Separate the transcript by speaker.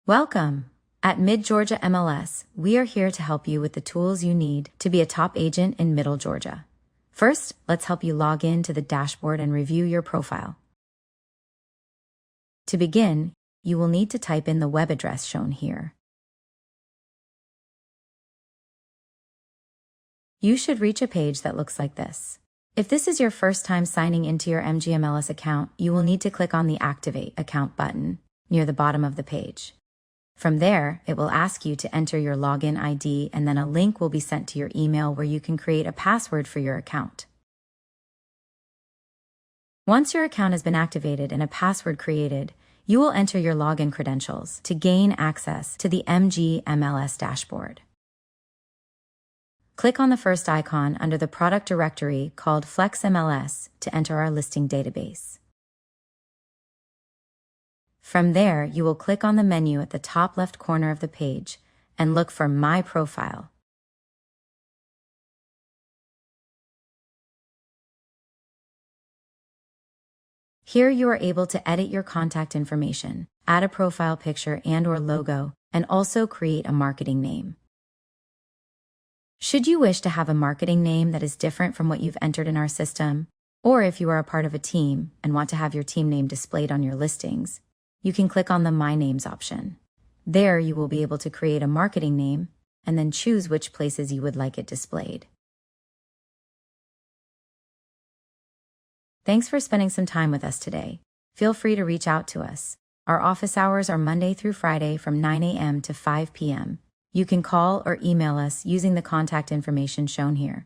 Speaker 1: Welcome! At Mid-Georgia MLS, we are here to help you with the tools you need to be a top agent in Middle Georgia. First, let's help you log in to the dashboard and review your profile. To begin, you will need to type in the web address shown here. You should reach a page that looks like this. If this is your first time signing into your MGMLS account, you will need to click on the Activate Account button near the bottom of the page. From there, it will ask you to enter your login ID, and then a link will be sent to your email where you can create a password for your account. Once your account has been activated and a password created, you will enter your login credentials to gain access to the MGMLS dashboard. Click on the first icon under the product directory called Flexmls to enter our listing database. From there, you will click on the menu at the top left corner of the page and look for My Profile. Here you are able to edit your contact information, add a profile picture and/or logo, and also create a marketing name. Should you wish to have a marketing name that is different from what you've entered in our system, or if you are a part of a team and want to have your team name displayed on your listings, you can click on the My Names option. There you will be able to create a marketing name and then choose which places you would like it displayed. Thanks for spending some time with us today. Feel free to reach out to us. Our office hours are Monday through Friday from 9 a.m. to 5 p.m. You can call or email us using the contact information shown here.